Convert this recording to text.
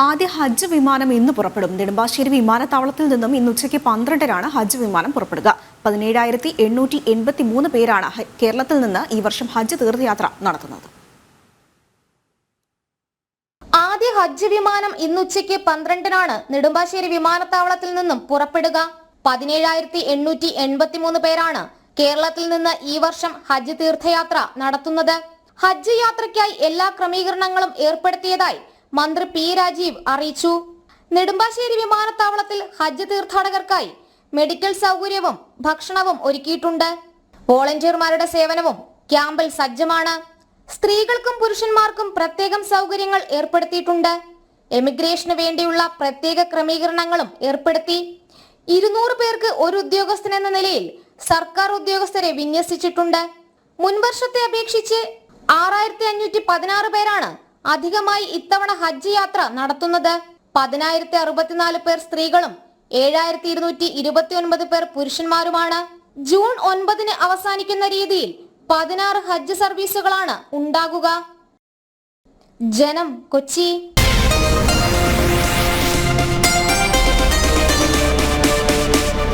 ആദ്യ ഹജ്ജ് വിമാനം ഇന്ന് പുറപ്പെടും. നെടുമ്പാശ്ശേരി വിമാനത്താവളത്തിൽ നിന്നും ഇന്ന് ഉച്ചയ്ക്ക് 12-നാണ് ഹജ്ജ് വിമാനം പുറപ്പെടുക. 17,883 പേരാണ് കേരളത്തിൽ നിന്ന് ഈ വർഷം ഹജ്ജ് തീർത്ഥയാത്ര നടത്തുന്നത്. ആദ്യ ഹജ്ജ് വിമാനം ഇന്ന് ഉച്ചയ്ക്ക് 12-നാണ് നെടുമ്പാശ്ശേരി വിമാനത്താവളത്തിൽ നിന്നും പുറപ്പെടുക. 17,883 പേരാണ് കേരളത്തിൽ നിന്ന് ഈ വർഷം ഹജ്ജ് തീർത്ഥയാത്ര നടത്തുന്നത്. ഹജ്ജ് യാത്രയ്ക്കായി എല്ലാ ക്രമീകരണങ്ങളും ഏർപ്പെടുത്തിയതായി മന്ത്രി പി രാജീവ് അറിയിച്ചു. നെടുമ്പാശ്ശേരി വിമാനത്താവളത്തിൽ ഹജ്ജ് തീർത്ഥാടകർക്കായി മെഡിക്കൽ സൗകര്യവും ഭക്ഷണവും ഒരുക്കിയിട്ടുണ്ട്. വോളണ്ടിയർമാരുടെ സേവനവും ക്യാമ്പിൽ സജ്ജമാണ്. സ്ത്രീകൾക്കും പുരുഷന്മാർക്കും പ്രത്യേകം സൗകര്യങ്ങൾ ഏർപ്പെടുത്തിയിട്ടുണ്ട്. എമിഗ്രേഷന് വേണ്ടിയുള്ള പ്രത്യേക ക്രമീകരണങ്ങളും ഏർപ്പെടുത്തി. 200 പേർക്ക് ഒരു ഉദ്യോഗസ്ഥൻ എന്ന നിലയിൽ സർക്കാർ ഉദ്യോഗസ്ഥരെ വിന്യസിച്ചിട്ടുണ്ട്. മുൻവർഷത്തെ അപേക്ഷിച്ച് 6,516 പേരാണ് അധികമായി ഇത്തവണ ഹജ്ജ് യാത്ര നടത്തുന്നത്. 10,064 പേർ സ്ത്രീകളും 7,229 പേർ പുരുഷന്മാരുമാണ്. ജൂൺ 9-ന് അവസാനിക്കുന്ന രീതിയിൽ 16 ഹജ്ജ് സർവീസുകളാണ് ഉണ്ടാകുക. ജനം, കൊച്ചി.